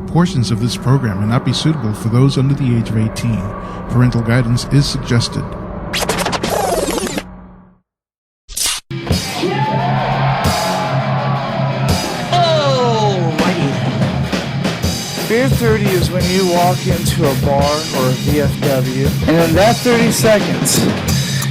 Portions of this program may not be suitable for those under the age of 18. Parental guidance is suggested. Beer30 is when you walk into a bar or a VFW, and in that 30 seconds,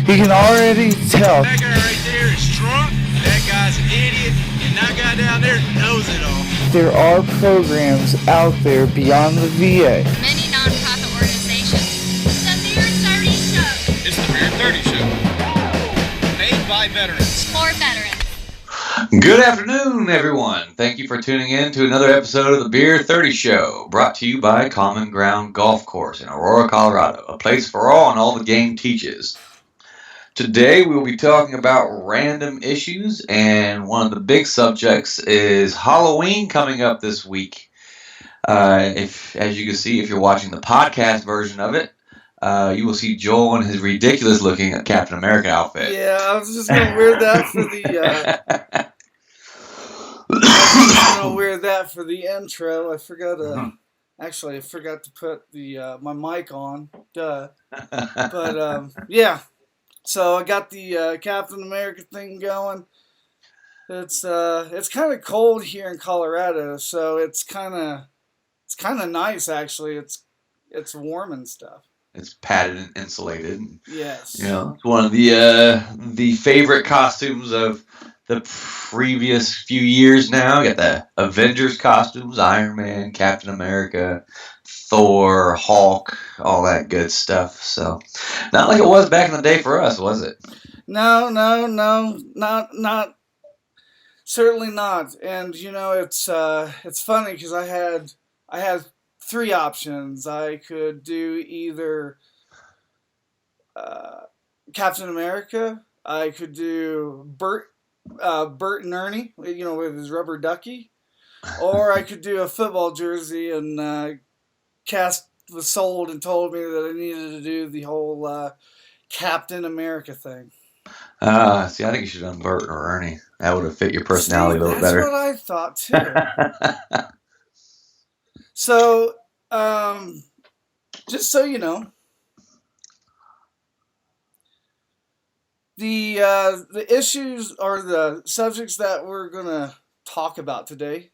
you can already tell. That guy right there is drunk, that guy's an idiot, and that guy down there knows it all. There are programs out there beyond the VA. Many non-profit organizations. The Beer30 Show. It's the Beer30 Show. Made by veterans. For veterans. Good afternoon, everyone. Thank you for tuning in to another episode of the Beer30 Show, brought to you by Common Ground Golf Course in Aurora, Colorado, a place for all and all the game teaches. Today, we will be talking about random issues, and one of the big subjects is Halloween coming up this week. As you can see, if you're watching the podcast version of it, you will see Joel in his ridiculous-looking Captain America outfit. Yeah, I was just gonna wear that for the. I was gonna wear that for the intro. I forgot. Actually, I forgot to put the my mic on. Duh. But yeah. So I got the Captain America thing going. It's kind of cold here in Colorado, so it's kind of nice actually. It's warm and stuff. It's padded and insulated. Yes. You know, it's one of the favorite costumes of the previous few years now. You got the Avengers costumes, Iron Man, Captain America, Thor, Hulk, all that good stuff. So, not like it was back in the day for us, was it? No, not certainly not. And you know, it's funny because I had three options. I could do either Captain America. I could do Bert and Ernie, you know, with his rubber ducky, or I could do a football jersey. And Cass was sold and told me that I needed to do the whole Captain America thing. See, I think you should have done Bert or Ernie. That would have fit your personality a little better. That's what I thought too. So, just so you know, the issues or the subjects that we're gonna talk about today,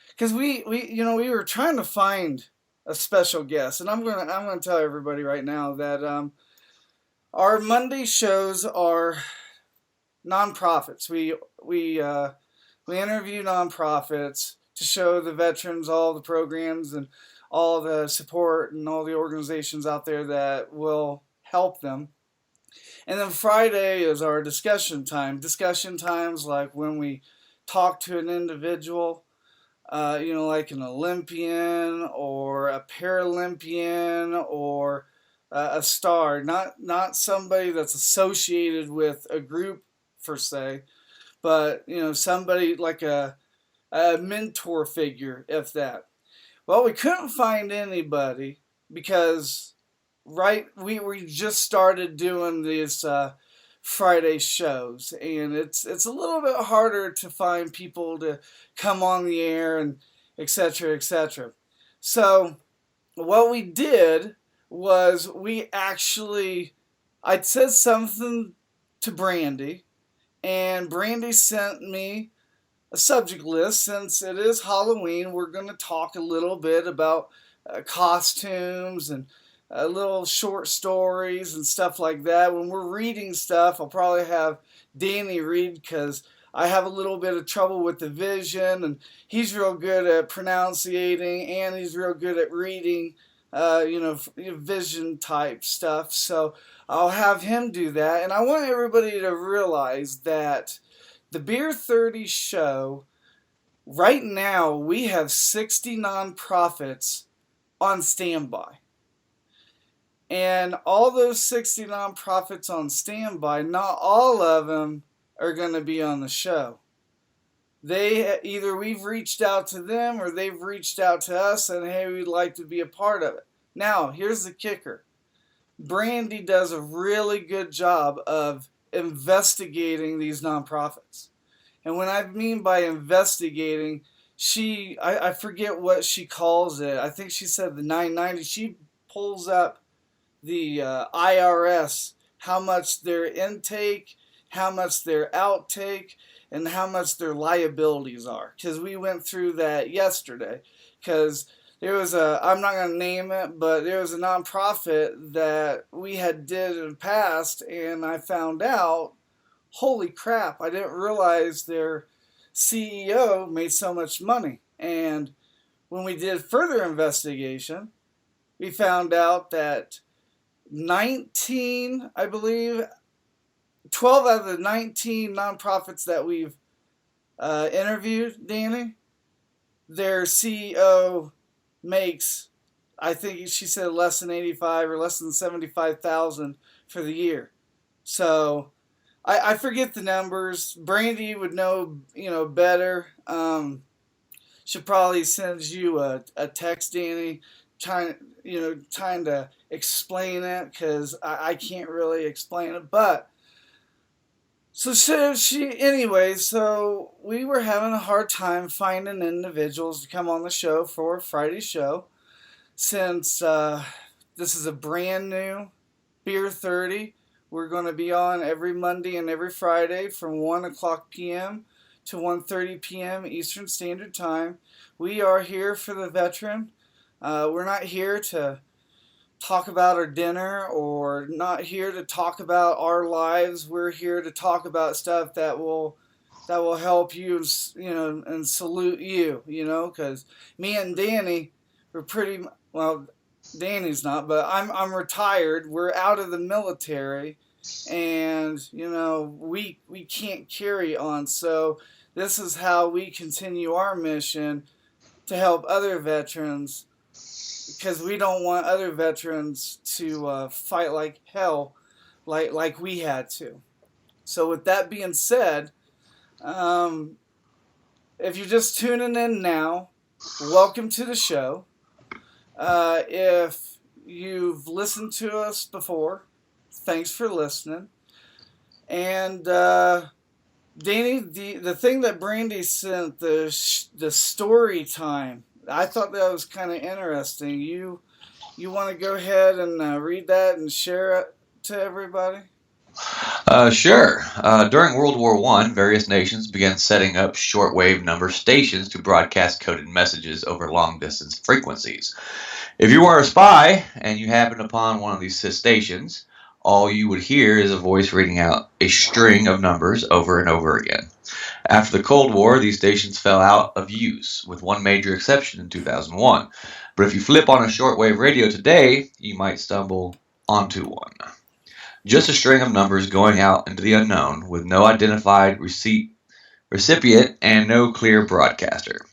because we were trying to find a special guest, and I'm gonna tell everybody right now that our Monday shows are nonprofits. We interview nonprofits to show the veterans all the programs and all the support and all the organizations out there that will help them. And then Friday is our discussion time. Discussion times like when we talk to an individual, like an Olympian or a Paralympian or a star. Not somebody that's associated with a group per se, but somebody like a mentor figure, if that. Well, we couldn't find anybody because we just started doing these Friday shows, and it's a little bit harder to find people to come on the air and etc. etc. So what we did was I said something to Brandy, and Brandy sent me a subject list. Since it is Halloween, we're going to talk a little bit about costumes and little short stories and stuff like that. When we're reading stuff, I'll probably have Danny read because I have a little bit of trouble with the vision, and he's real good at pronunciating, and he's real good at reading, vision type stuff. So I'll have him do that. And I want everybody to realize that the Beer30 show, right now, we have 60 nonprofits on standby. And all those 60 nonprofits on standby, not all of them are going to be on the show. Either we've reached out to them or they've reached out to us and, hey, we'd like to be a part of it. Now, here's the kicker. Brandy does a really good job of investigating these nonprofits. And when I mean by investigating, I forget what she calls it. I think she said the 990. She pulls up the IRS, how much their intake, how much their outtake, and how much their liabilities are. Because we went through that yesterday. Because there was I'm not going to name it, but there was a nonprofit that we had did in the past, and I found out, holy crap, I didn't realize their CEO made so much money. And when we did further investigation, we found out that 19, I believe, 12 out of the 19 nonprofits that we've interviewed, Danny, their CEO makes, I think she said less than 85 or less than 75,000 for the year. So I forget the numbers. Brandy would know, better. She'll probably send you a text, Danny, trying to explain it, because I can't really explain it. But so we were having a hard time finding individuals to come on the show for Friday's show, since this is a brand new Beer30. We're going to be on every Monday and every Friday from 1 o'clock p.m. to 1:30 p.m. Eastern Standard Time. We are here for the veteran. We're not here to talk about our dinner, or not here to talk about our lives. We're here to talk about stuff that will help you, and salute you, because me and Danny, we're pretty, well, Danny's not, but I'm retired. We're out of the military, and we can't carry on. So this is how we continue our mission to help other veterans, because we don't want other veterans to fight like hell, like we had to. So with that being said, if you're just tuning in now, welcome to the show. If you've listened to us before, thanks for listening. And Danny, the thing that Brandy sent, the story time, I thought that was kind of interesting. You want to go ahead and read that and share it to everybody? Sure. During World War I, various nations began setting up shortwave number stations to broadcast coded messages over long-distance frequencies. If you were a spy and you happened upon one of these stations, all you would hear is a voice reading out a string of numbers over and over again. After the Cold War, these stations fell out of use, with one major exception in 2001. But if you flip on a shortwave radio today, you might stumble onto one. Just a string of numbers going out into the unknown, with no identified recipient and no clear broadcaster.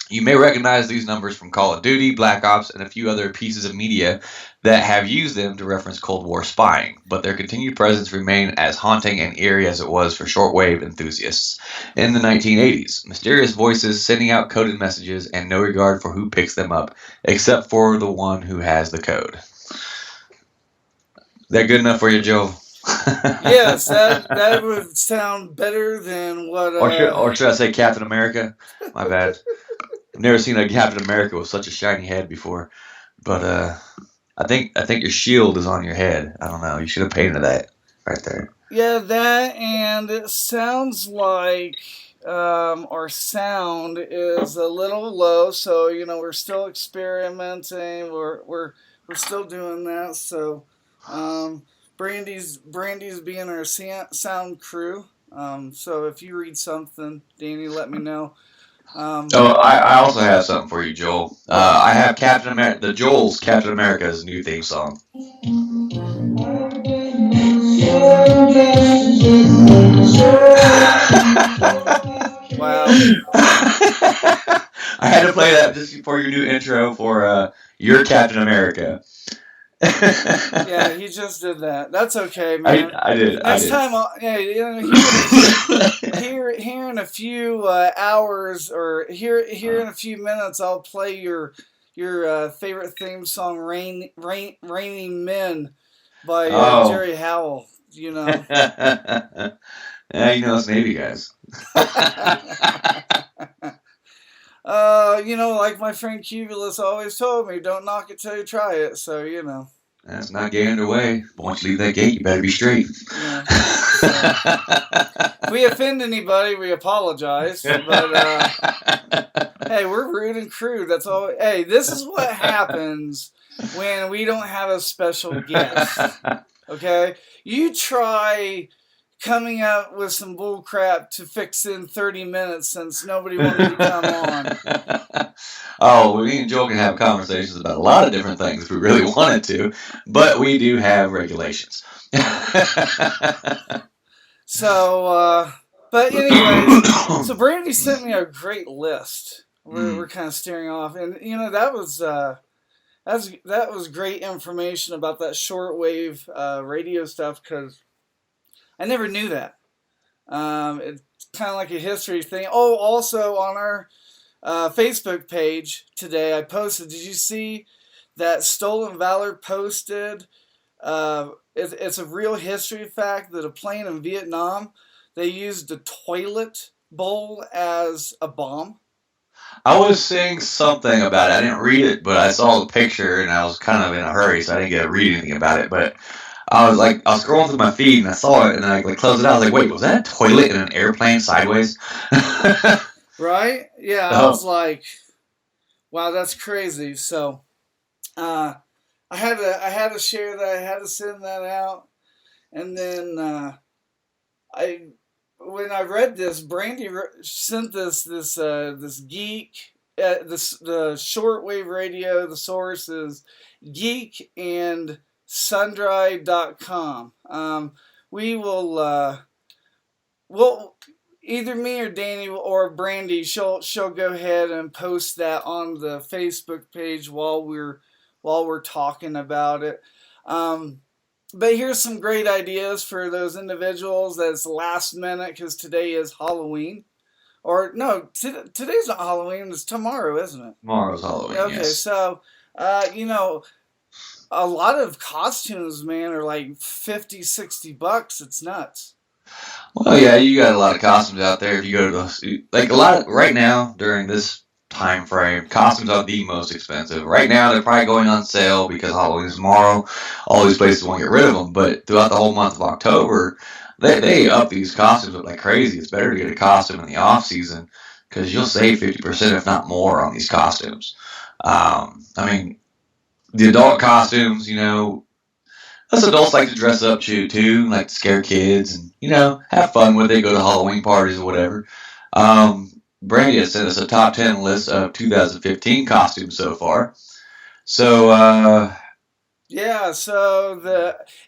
You may recognize these numbers from Call of Duty, Black Ops, and a few other pieces of media that have used them to reference Cold War spying, but their continued presence remained as haunting and eerie as it was for shortwave enthusiasts. In the 1980s, mysterious voices sending out coded messages and no regard for who picks them up, except for the one who has the code. That good enough for you, Joel? Yes, that would sound better than what... Or should I say Captain America? My bad. I've never seen a Captain America with such a shiny head before, but I think your shield is on your head. I don't know. You should have painted that right there. Yeah, that, and it sounds like our sound is a little low, so we're still experimenting. We're still doing that. So Brandy's being our sound crew. So if you read something, Danny, let me know. I also have something for you, Joel. I have Captain America, the Joel's Captain America's new theme song. Wow. I had to play that just for your new intro for your Captain America. Yeah, he just did that. That's okay, man. I did. Next time, here in a few hours, or here in a few minutes, I'll play your favorite theme song, "Raining Men" by Jerry Howell. Yeah, us Navy guys. Like my friend Cubulus always told me, don't knock it till you try it. So, That's not getting underway. But once you leave that gate, you better be straight. Yeah. So, if we offend anybody, we apologize. But hey, we're rude and crude. That's all. Hey, this is what happens when we don't have a special guest. Okay, you try coming up with some bull crap to fix in 30 minutes since nobody wanted to come on. Oh, me and Joel can have conversations about a lot of different things if we really wanted to, but we do have regulations. So, but anyways, so Brandy sent me a great list. We're kind of steering off, and that was great information about that shortwave radio stuff because I never knew that. It's kind of like a history thing. Oh, also on our Facebook page today, I posted. Did you see that Stolen Valor posted? It's a real history fact that a plane in Vietnam, they used a toilet bowl as a bomb. I was seeing something about it. I didn't read it, but I saw the picture and I was kind of in a hurry, so I didn't get to read anything about it. But I was scrolling through my feed and I saw it and I closed it out. I was like, wait, was that a toilet in an airplane sideways? Right? Yeah, I was like, wow, that's crazy. So, I had to share that. I had to send that out, and then when I read this, Brandy sent this geek the shortwave radio. The source is geekandsundrive.com. We will either me or Danny or Brandy, she'll go ahead and post that on the Facebook page while we're talking about it. But here's some great ideas for those individuals that's last minute because today is Halloween. Or no, today's not Halloween. It's tomorrow, isn't it? Tomorrow's Halloween. Okay, yes. So a lot of costumes, man, are like $50-$60. It's nuts. Well, yeah, you got a lot of costumes out there. If you go to a lot of, right now during this time frame, costumes are the most expensive. Right now, they're probably going on sale because Halloween is tomorrow. All these places want to get rid of them, but throughout the whole month of October, they up these costumes up like crazy. It's better to get a costume in the off season because you'll save 50% if not more on these costumes. I mean, the adult costumes, us adults like to dress up too, like to scare kids and, have fun with it, go to Halloween parties or whatever. Brandy has sent us a top 10 list of 2015 costumes so far. So, yeah,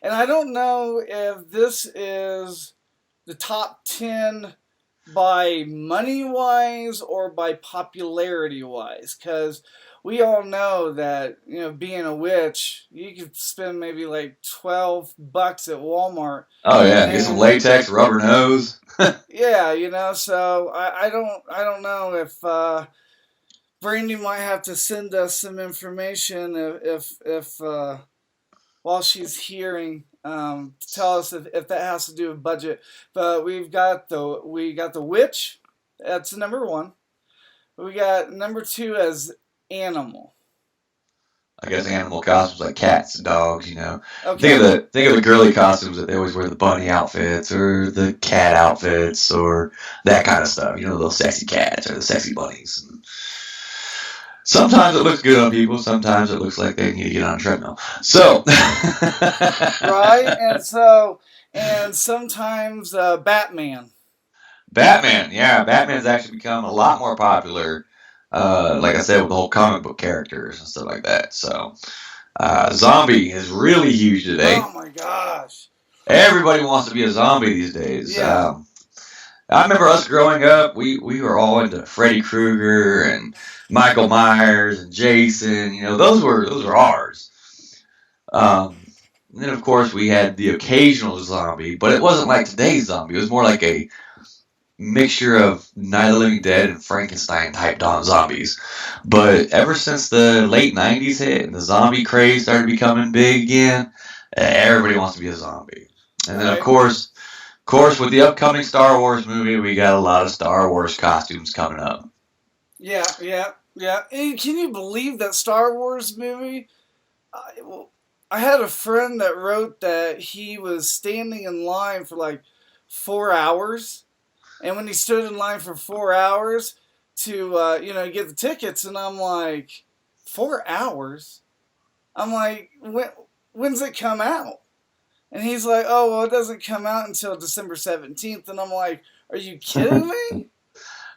and I don't know if this is the top 10 by money-wise or by popularity-wise, because we all know that, being a witch, you could spend maybe like $12 at Walmart. Oh yeah, get some latex, rubber nose. Yeah, so I don't know if Brandy might have to send us some information if while she's hearing to tell us if that has to do with budget. But we got the witch. That's number 1. We got number 2 as animal. I guess animal costumes like cats and dogs, Okay. Think of the girly costumes that they always wear, the bunny outfits or the cat outfits or that kind of stuff. Those sexy cats or the sexy bunnies. And sometimes it looks good on people. Sometimes it looks like they need to get on a treadmill. So, right, and sometimes Batman. Batman, yeah, Batman's actually become a lot more popular. Like I said, with the whole comic book characters and stuff like that. So, zombie is really huge today. Oh my gosh! Everybody wants to be a zombie these days. Yeah. I remember us growing up. We were all into Freddy Krueger and Michael Myers and Jason. Those were ours. And then of course we had the occasional zombie, but it wasn't like today's zombie. It was more like a mixture of Night of the Living Dead and Frankenstein type zombies. But ever since the late 90s hit and the zombie craze started becoming big again, everybody wants to be a zombie. And then of course with the upcoming Star Wars movie, we got a lot of Star Wars costumes coming up. Yeah. And can you believe that Star Wars movie? I had a friend that wrote that he was standing in line for like 4 hours, and when he stood in line for 4 hours to get the tickets, and I'm like, 4 hours? I'm like, when's it come out? And he's like, oh well, it doesn't come out until December 17th, and I'm like, are you kidding me?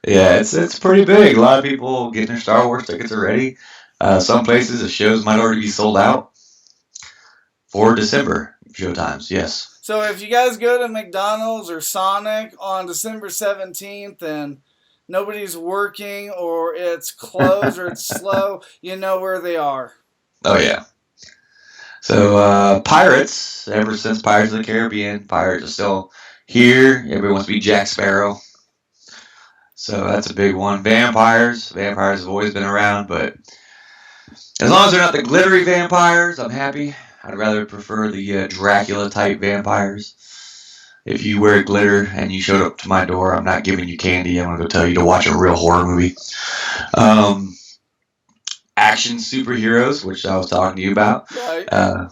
Yeah, it's pretty big. A lot of people getting their Star Wars tickets already. Some places the shows might already be sold out for December showtimes. Yes. So if you guys go to McDonald's or Sonic on December 17th and nobody's working or it's closed or it's slow, you know where they are. Oh yeah. So pirates, ever since Pirates of the Caribbean, pirates are still here. Everybody wants to be Jack Sparrow. So that's a big one. Vampires have always been around, but as long as they're not the glittery vampires, I'm happy. I'd rather prefer the Dracula type vampires. If you wear glitter and you showed up to my door, I'm not giving you candy. I'm going to go tell you to watch a real horror movie. Action superheroes, which I was talking to you about. Right.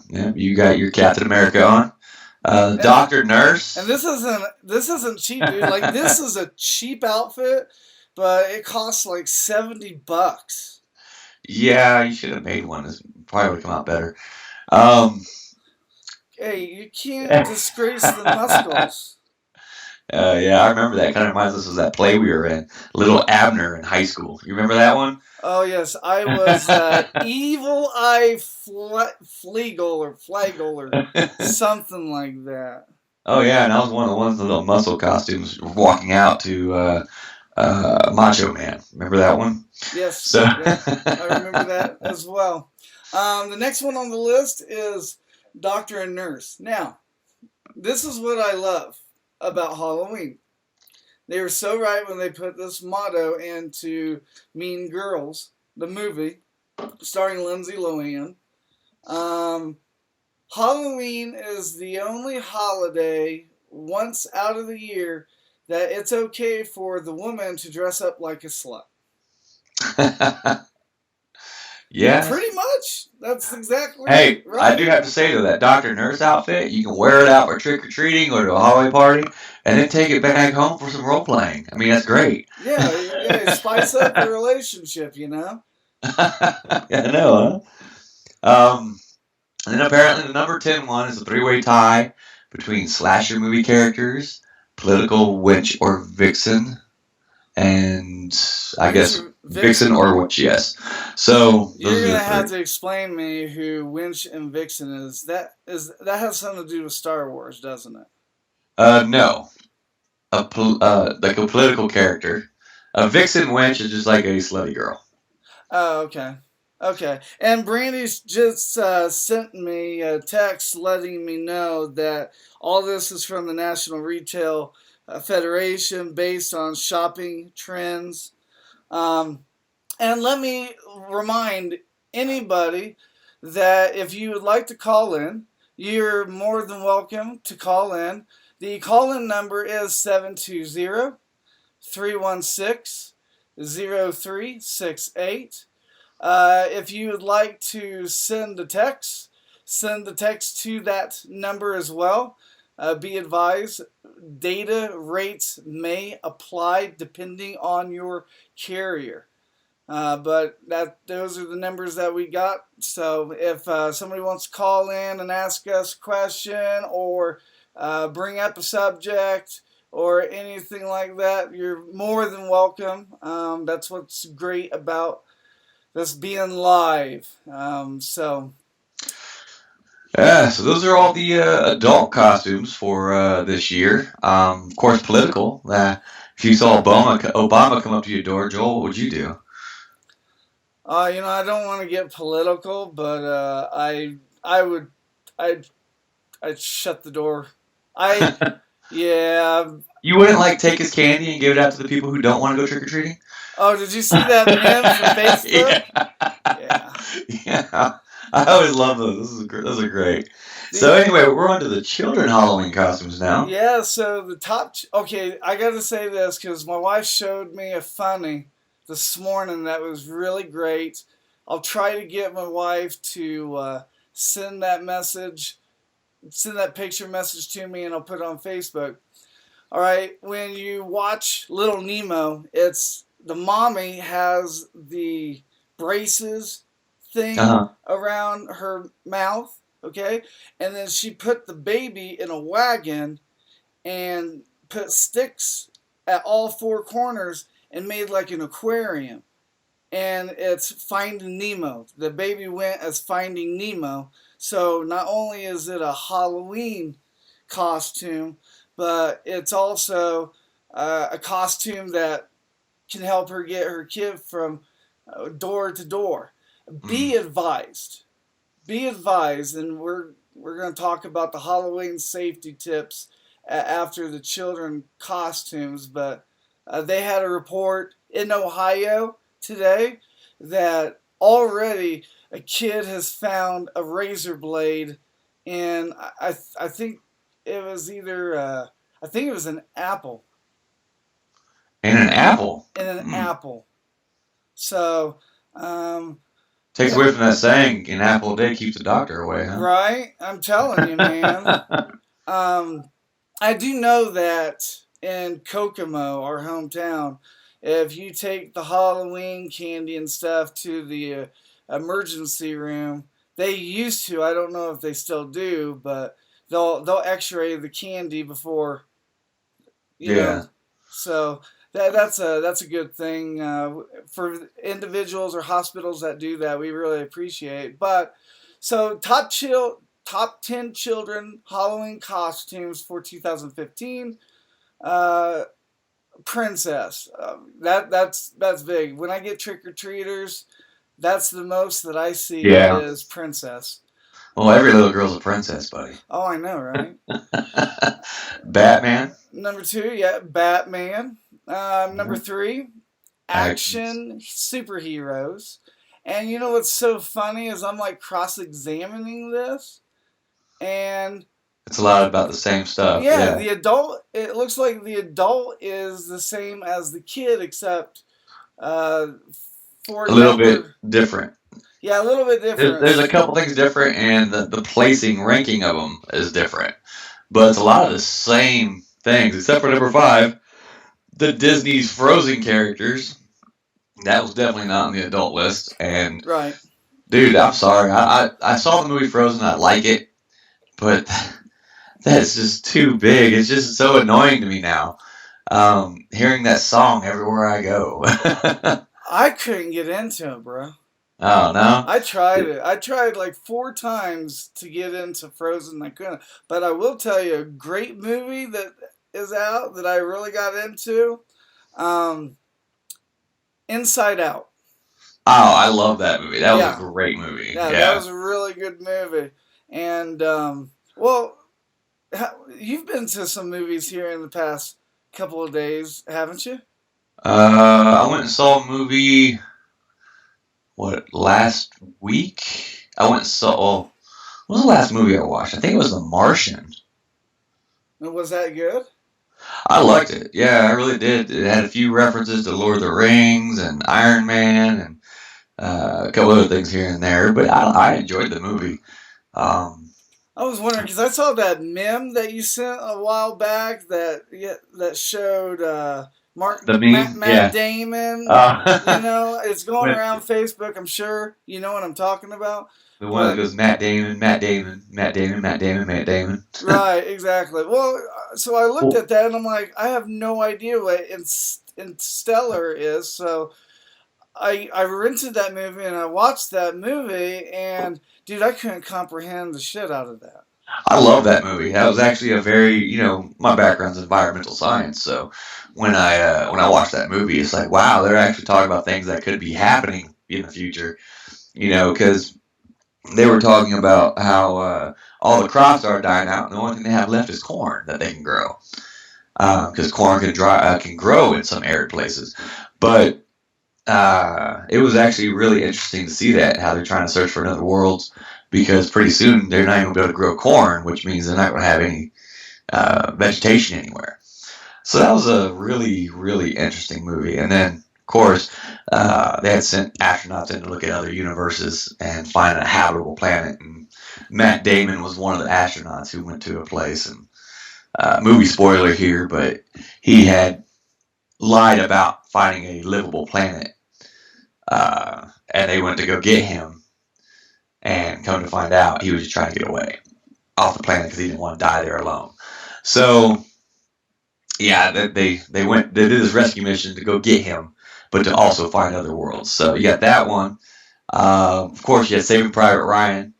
Yeah, you got your Captain America on. Doctor Nurse. And this isn't cheap, dude. Like, this is a cheap outfit, but it costs like $70. Yeah, you should have made one. This probably would come out better. Hey, you can't disgrace the muscles. Yeah, I remember that. Kind of reminds us of that play we were in, Little Abner in high school. You remember that one? Oh yes, I was Evil Eye Fleagle or something like that. Oh yeah, and I was one of the ones in the little muscle costumes walking out to Macho Man. Remember that one? Yes, So yeah, I remember that as well. The next one on the list is Doctor and Nurse. Now, this is what I love about Halloween. They were so right when they put this motto into Mean Girls, the movie, starring Lindsay Lohan. Halloween is the only holiday once out of the year that it's okay for the woman to dress up like a slut. yeah. Pretty much. That's exactly Hey, right. I do have to say though, that Doctor Nurse outfit, you can wear it out for trick or treating or to a holiday party, and then take it back home for some role playing. I mean, that's great. Yeah, spice up the relationship, you know. I know, huh? And then apparently the number 10 one is a three-way tie between slasher movie characters, political witch or vixen, and I guess vixen or witch, yes. So you're gonna have to explain me who Winch and Vixen is. That has something to do with Star Wars, doesn't it? No, like a political character. A vixen witch is just like a slutty girl. Oh, okay. And Brandy's just sent me a text letting me know that all this is from the National Retail Federation based on shopping trends. And let me remind anybody that if you would like to call in, you're more than welcome to call in. The call-in number is 720-316-0368. If you would like to send the text to that number as well. Be advised, data rates may apply depending on your carrier. But those are the numbers that we got. So if somebody wants to call in and ask us a question or bring up a subject or anything like that, you're more than welcome. That's what's great about this being live. Yeah, so those are all the adult costumes for this year. Of course, political. If you saw Obama come up to your door, Joel, what would you do? I don't want to get political, but I'd shut the door. Yeah. You wouldn't take his candy and give it out to the people who don't want to go trick or treating? Oh, did you see that meme from Yeah. Facebook? Yeah. I always love those. Those are great. So anyway, we're on to the children Halloween costumes now. Yeah, so the top... Okay, I got to say this because my wife showed me a funny this morning that was really great. I'll try to get my wife to send that picture message to me, and I'll put it on Facebook. All right, when you watch Little Nemo, it's the mommy has the braces thing around her mouth, okay? And then she put the baby in a wagon and put sticks at all four corners and made like an aquarium. And it's Finding Nemo. The baby went as Finding Nemo. So not only is it a Halloween costume, but it's also a costume that can help her get her kid from door to door. Be advised. Be advised, and we're going to talk about the Halloween safety tips after the children costumes, but they had a report in Ohio today that already a kid has found a razor blade in, I think it was either, I think it was an apple. In an apple? In an apple. So, takes away from that saying, an apple a day keeps the doctor away, huh? Right? I'm telling you, man. I do know that in Kokomo, our hometown, if you take the Halloween candy and stuff to the emergency room, they used to, I don't know if they still do, but they'll x-ray the candy before, you know. So that's a good thing for individuals or hospitals that do that. We really appreciate. But so top 10 children Halloween costumes for 2015. Princess. That's big. When I get trick-or-treaters, that's the most that I see is princess. Well, every little girl's a princess, buddy. Oh, I know, right? Batman. Number 2, Batman. Number 3, action superheroes. And you know what's so funny is I'm like cross-examining this, and it's a lot about the same stuff. Yeah, the adult, it looks like the adult is the same as the kid, except for a little bit different. Yeah, a little bit different. There's a couple things different, and the placing, ranking of them is different. But it's a lot of the same things, except for number 5, the Disney's Frozen characters. That was definitely not on the adult list. And right. Dude, I'm sorry. I saw the movie Frozen. I like it, but that's just too big. It's just so annoying to me now. Hearing that song everywhere I go. I couldn't get into it, bro. Oh, no? I tried it. I tried like 4 times to get into Frozen. I couldn't. But I will tell you, a great movie that is out that I really got into, Inside Out. Oh, I love that movie. That was a great movie. Yeah, that was a really good movie. And, well, you've been to some movies here in the past couple of days, haven't you? I went and saw a movie, last week? I went and saw, what was the last movie I watched? I think it was The Martian. And was that good? I liked it. Yeah, I really did. It had a few references to Lord of the Rings and Iron Man and a couple other things here and there, but I enjoyed the movie. I was wondering, because I saw that meme that you sent a while back that showed Matt Damon. You know, it's going around Facebook. I'm sure you know what I'm talking about. The one that goes Matt Damon, Matt Damon, Matt Damon, Matt Damon, Matt Damon. Right, exactly. Well, so I looked at that and I'm like, I have no idea what Interstellar is. So I rented that movie and I watched that movie, and dude, I couldn't comprehend the shit out of that. I love that movie. That was actually a very, my background's environmental science, so when I watched that movie, it's like, wow, they're actually talking about things that could be happening in the future, because they were talking about how all the crops are dying out, and the only thing they have left is corn that they can grow, because corn can grow in some arid places, but it was actually really interesting to see that, how they're trying to search for another worlds, because pretty soon they're not even going to be able to grow corn, which means they're not going to have any vegetation anywhere. So that was a really, really interesting movie. And then Of course, they had sent astronauts in to look at other universes and find a habitable planet. And Matt Damon was one of the astronauts who went to a place. And movie spoiler here, but he had lied about finding a livable planet. And they went to go get him. And come to find out, he was just trying to get away off the planet because he didn't want to die there alone. So, yeah, they did this rescue mission to go get him, but to also find other worlds. So you got that one. Of course, you had Saving Private Ryan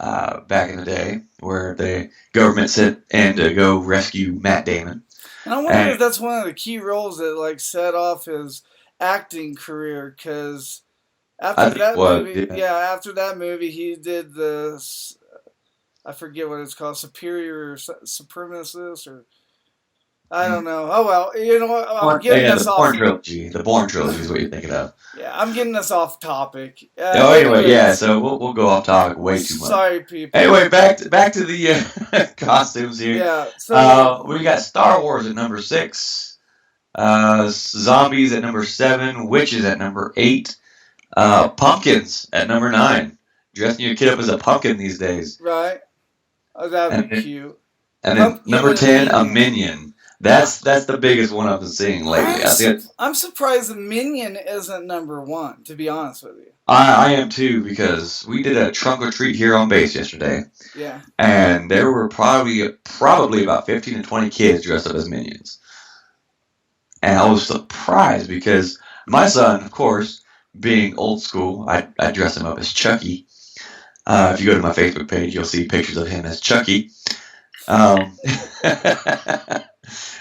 back in the day, where the government sent in to go rescue Matt Damon. And I wonder if that's one of the key roles that like set off his acting career, because after that movie, he did I forget what it's called, Superior Supremacist, or I don't know. Oh well, you know what? I'm getting us off. The Bourne trilogy is what you're thinking of. Yeah, I'm getting us off topic. Anyway, yeah. So we'll go off topic way too much. Sorry, people. Anyway, back to the costumes here. Yeah. So we got Star Wars at number 6, zombies at number 7, witches at number 8, pumpkins at number 9. Dressing your kid up as a pumpkin these days. Right. Oh, that'd be cute. And then number 10, a minion. That's the biggest one I've been seeing lately. I'm surprised the Minion isn't number 1, to be honest with you. I am too, because we did a trunk or treat here on base yesterday. Yeah. And there were probably about 15 to 20 kids dressed up as minions. And I was surprised because my son, of course, being old school, I dress him up as Chucky. If you go to my Facebook page, you'll see pictures of him as Chucky.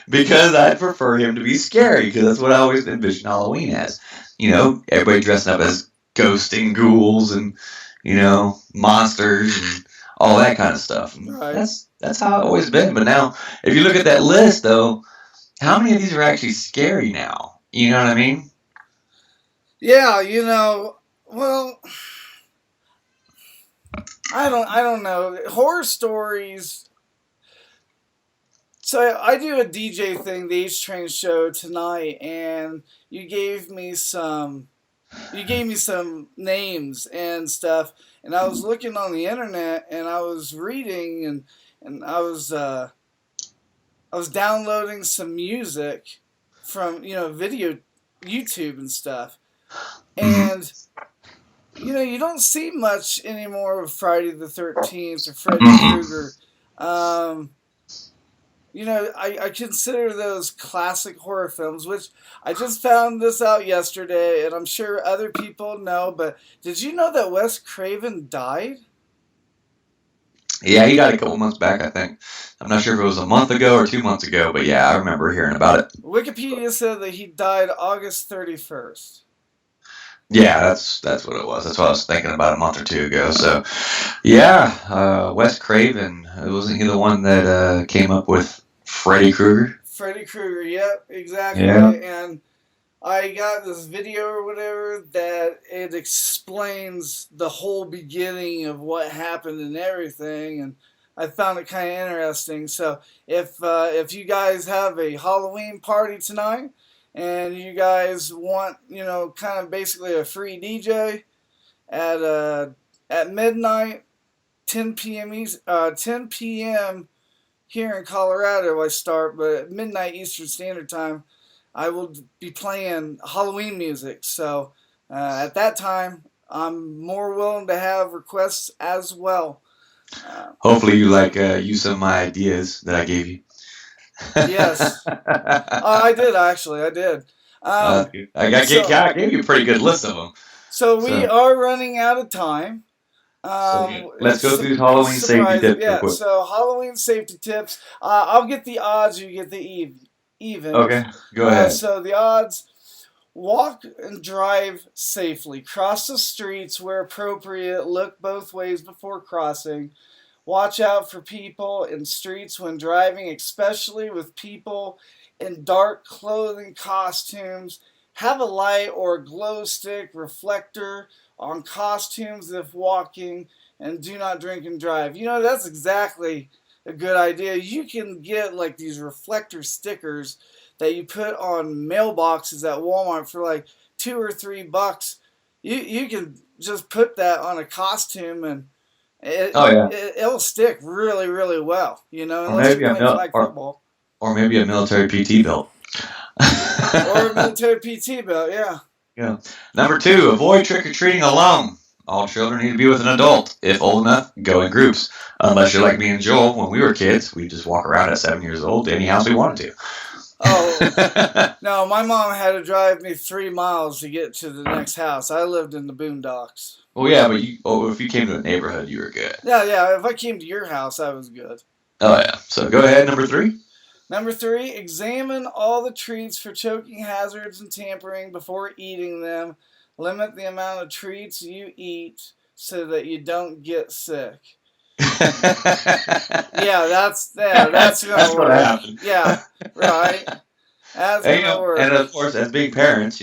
Because I prefer him to be scary, because that's what I always envision Halloween as. You know, everybody dressing up as ghosts and ghouls and, you know, monsters and all that kind of stuff. Right. That's how it's always been. But now, if you look at that list, though, how many of these are actually scary now? You know what I mean? Yeah, you know, well, I don't know. Horror stories. So I do a DJ thing, the H Train show tonight, and you gave me some names and stuff, and I was looking on the internet and I was reading and I was downloading some music from, you know, video YouTube and stuff, and you know, you don't see much anymore of Friday the 13th or Freddy Krueger. You know, I consider those classic horror films, which I just found this out yesterday, and I'm sure other people know, but did you know that Wes Craven died? Yeah, he died a couple months back, I think. I'm not sure if it was a month ago or 2 months ago, but yeah, I remember hearing about it. Wikipedia said that he died August 31st. Yeah, that's what it was. That's what I was thinking about a month or two ago. So, yeah, Wes Craven, wasn't he the one that came up with Freddy Krueger? Freddy Krueger, yep, exactly. Yeah. And I got this video or whatever that it explains the whole beginning of what happened and everything, and I found it kind of interesting. So if you guys have a Halloween party tonight and you guys want, you know, kind of basically a free DJ at midnight, 10 p.m. here in Colorado I start, but at midnight Eastern Standard Time I will be playing Halloween music. So at that time I'm more willing to have requests as well. Hopefully you use some of my ideas that I gave you. Yes. I did. I gave you a pretty good list of them. So we are running out of time. Let's go through Halloween safety tips. Yeah, so Halloween safety tips. I'll get the odds, you get the even. Okay, go ahead. So the odds: walk and drive safely. Cross the streets where appropriate. Look both ways before crossing. Watch out for people in streets when driving, especially with people in dark clothing costumes. Have a light or a glow stick reflector on costumes if walking, and do not drink and drive. You know, that's exactly a good idea. You can get like these reflector stickers that you put on mailboxes at Walmart for like $2 or $3. You can just put that on a costume and Oh yeah. it'll stick really, really well. Or Unless maybe you're a playing flag or football. or maybe a military PT belt. Or a military PT belt, yeah. Yeah. Number 2, avoid trick-or-treating alone. All children need to be with an adult. If old enough, go in groups. Unless you're like me and Joel, when we were kids, we just walk around at 7 years old to any house we wanted to. Oh, no, my mom had to drive me 3 miles to get to the next house. I lived in the boondocks. Well, yeah, but if you came to the neighborhood, you were good. Yeah, if I came to your house, I was good. Oh, yeah. So go ahead, number 3. Number 3, examine all the treats for choking hazards and tampering before eating them. Limit the amount of treats you eat so that you don't get sick. Yeah, that's what happened. Yeah, right. That's gonna work. And of course, as big parents,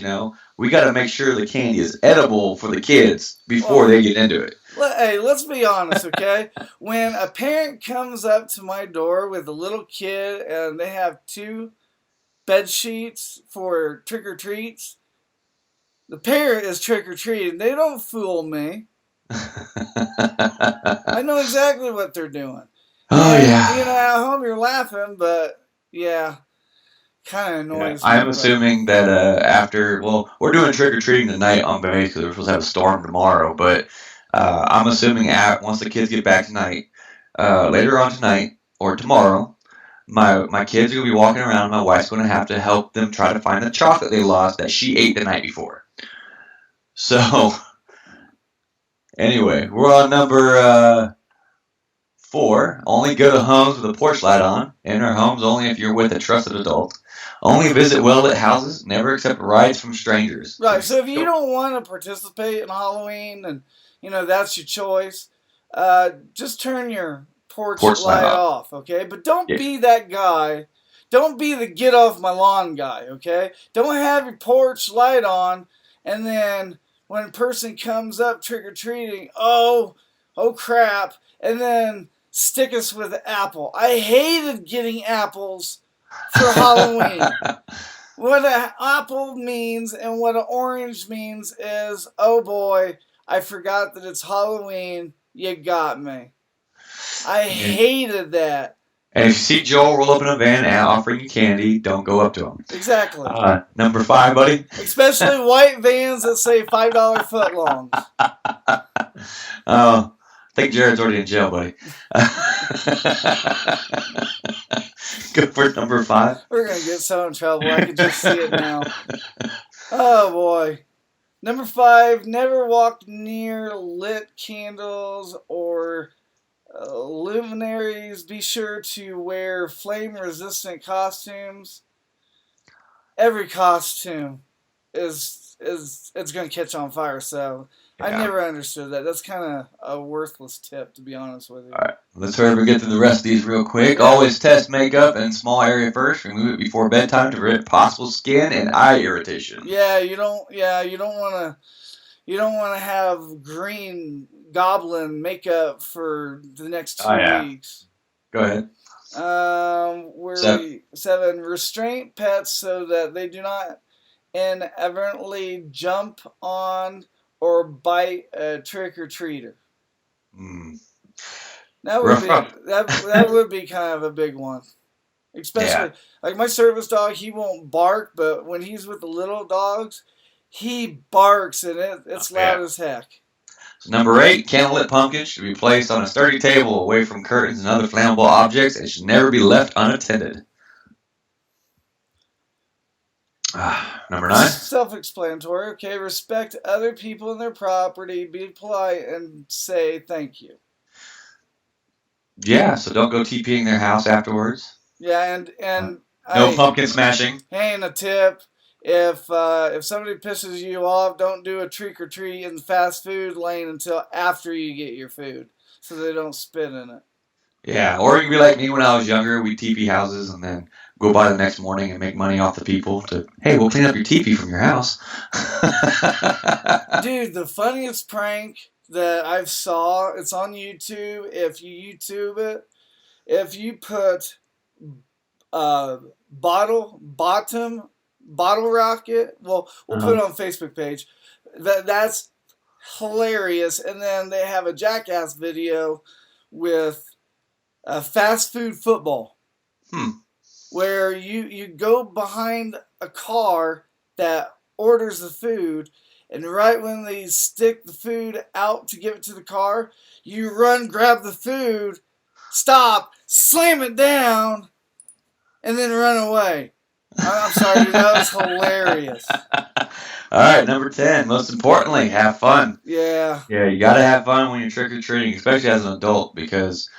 we got to make sure the candy is edible for the kids before they get into it. Hey, let's be honest, okay? When a parent comes up to my door with a little kid and they have 2 bed sheets for trick or treats, the parent is trick or treating. They don't fool me. I know exactly what they're doing. Oh, and, yeah. At home you're laughing, but yeah, kind of annoys me. I'm assuming that we're doing trick or treating tonight on base because we're supposed to have a storm tomorrow. But I'm assuming once the kids get back tonight, later on tonight or tomorrow, my kids are gonna be walking around. My wife's gonna have to help them try to find the chocolate they lost that she ate the night before. So anyway, we're on number 4. Only go to homes with a porch light on. Enter homes only if you're with a trusted adult. Only visit well-lit houses. Never accept rides from strangers. Right, so if you don't want to participate in Halloween and, that's your choice, just turn your porch light off, okay? But don't be that guy. Don't be the get off my lawn guy, okay? Don't have your porch light on and then when a person comes up trick-or-treating, oh crap, and then stick us with an apple. I hated getting apples for Halloween. What an apple means and what an orange means is, oh boy, I forgot that it's Halloween. You got me. I hated that. And if you see Joel roll up in a van offering you candy, don't go up to him. Exactly. Number 5, buddy. Especially white vans that say $5 footlongs. I think Jared's already in jail, buddy. Go for number 5. We're going to get so in trouble. I can just see it now. Oh, boy. Number 5, never walk near lit candles or luminaries. Be sure to wear flame-resistant costumes. Every costume is going to catch on fire, so I never understood that. That's kind of a worthless tip, to be honest with you. All right, let's hurry up and get through the rest of these real quick. Always test makeup in small area first. Remove it before bedtime to prevent possible skin and eye irritation. Yeah, you don't want to have green goblin makeup for the next 2 weeks. Go ahead. 7, restrain pets so that they do not inadvertently jump on or bite a trick-or-treater. That would be kind of a big one. Especially, like my service dog, he won't bark, but when he's with the little dogs, he barks and it's loud as heck. So number 8, candlelit pumpkins should be placed on a sturdy table away from curtains and other flammable objects and should never be left unattended. Number 9. Self-explanatory. Okay, respect other people and their property. Be polite and say thank you. Yeah, so don't go TPing their house afterwards. Yeah, and no pumpkin smashing. Hey, and a tip: if somebody pisses you off, don't do a trick or treat in the fast food lane until after you get your food, so they don't spit in it. Yeah, or you can be like me when I was younger. We'd TP houses and then go by the next morning and make money off the people to, hey, we'll clean up your teepee from your house. Dude, the funniest prank that I've saw, it's on YouTube. If you YouTube it, if you put bottle rocket. Well, we'll put it on Facebook page. That's hilarious. And then they have a Jackass video with fast food football, where you go behind a car that orders the food, and right when they stick the food out to give it to the car, you run, grab the food, stop, slam it down, and then run away. I'm sorry, dude, that was hilarious. All right, number 10. Most importantly, have fun. Yeah. Yeah, you got to have fun when you're trick-or-treating, especially as an adult, because,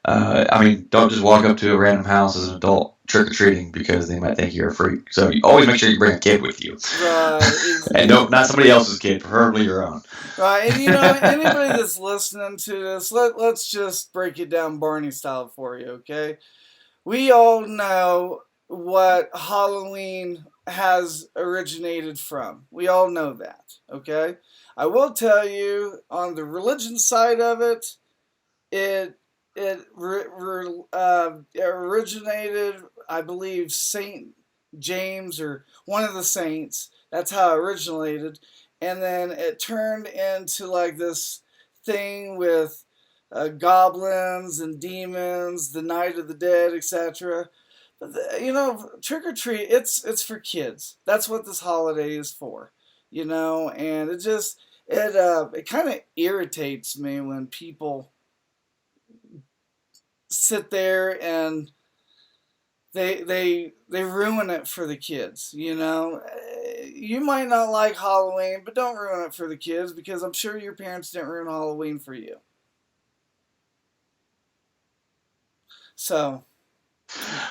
don't just walk up to a random house as an adult trick-or-treating because they might think you're a freak. So you always make sure you bring a kid with you. Right. And not somebody else's kid, preferably your own. Right, and anybody that's listening to this, let's just break it down Barney style for you, okay? We all know what Halloween has originated from. We all know that, okay? I will tell you, on the religion side of it, it originated, I believe, Saint James or one of the saints. That's how it originated. And then it turned into like this thing with goblins and demons, the Night of the Dead, etc. But trick or treat, it's for kids. That's what this holiday is for, And it kind of irritates me when people sit there and they ruin it for the kids. You might not like Halloween, but don't ruin it for the kids, because I'm sure your parents didn't ruin Halloween for you. So,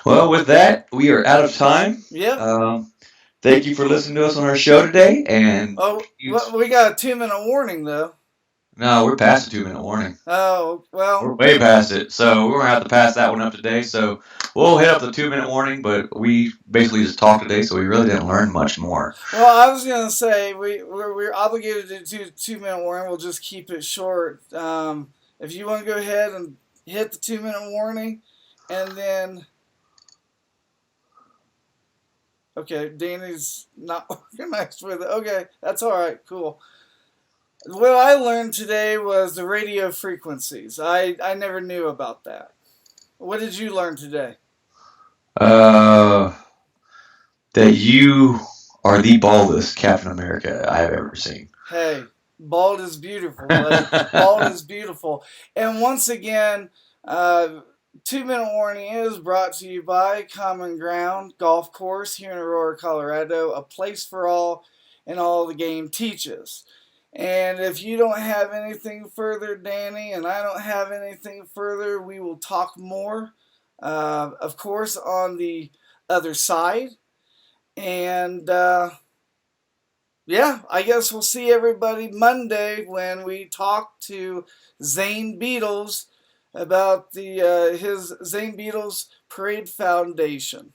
well, with that, we are out of time. Yep. Thank you for listening to us on our show today. And we got a 2-minute warning though. No, we're past the 2-minute warning. Oh, well. We're way past it. So we're going to have to pass that one up today. So we'll hit up the 2-minute warning, but we basically just talked today, so we really didn't learn much more. Well, I was going to say, we're obligated to do 2-minute warning. We'll just keep it short. If you want to go ahead and hit the 2-minute warning, and then... Okay, Danny's not organized with it. Okay, that's all right. Cool. What I learned today was the radio frequencies. I never knew about that. What did you learn today? That you are the baldest Captain America I have ever seen. Hey, bald is beautiful. Bald is beautiful. And once again, 2-minute warning is brought to you by Common Ground Golf Course here in Aurora, Colorado, a place for all and all the game teaches. And if you don't have anything further, Danny, and I don't have anything further, we will talk more, of course, on the other side. And, I guess we'll see everybody Monday when we talk to Zane Beatles about his Zane Beatles Parade Foundation.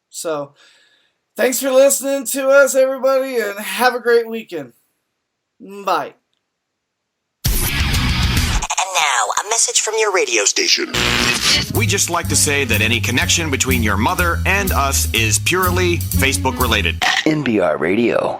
So... thanks for listening to us, everybody, and have a great weekend. Bye. And now, a message from your radio station. We just like to say that any connection between your mother and us is purely Facebook related. NBR Radio.